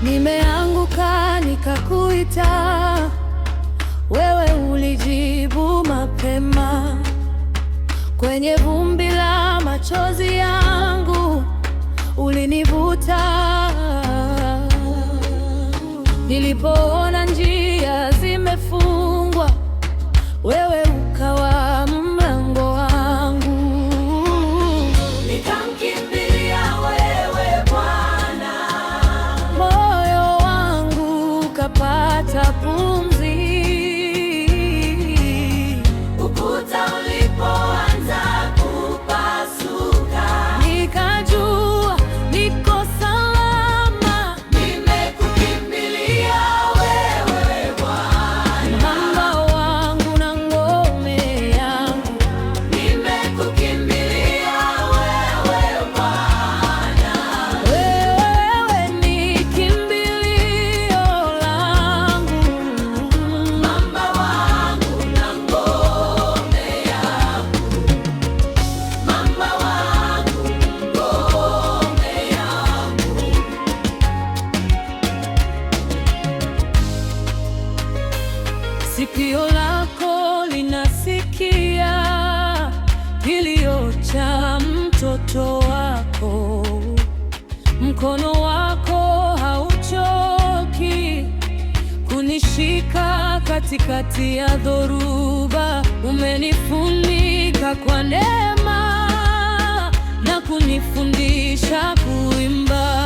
Nimeanguka nikakuita, wewe ulijibu mapema. Kwenye vumbi la machozi yangu ulinivuta. Nilipoona njia zimefungwa, wewe ukawa mlango wangu. Nikamkimbilia wewe Bwana, Moyo wangu ukapata pumzi. ukuta ulipoanza kupasuka, Nikajua niko salama. nimekukimbilia wewe Bwana, Mwamba wangu na ngome yangu, nimekukimbilia wewe Bwana, wewe ni kimbilio langu. Mwamba wangu na ngome yangu, Mwamba wangu, ngome yangu. Sikio lako linasikia kilio cha mtoto wako, mkono wako hauchoki kunishika katikati ya dhoruba. Umenifunika kwa neema na kunifundisha kuimba.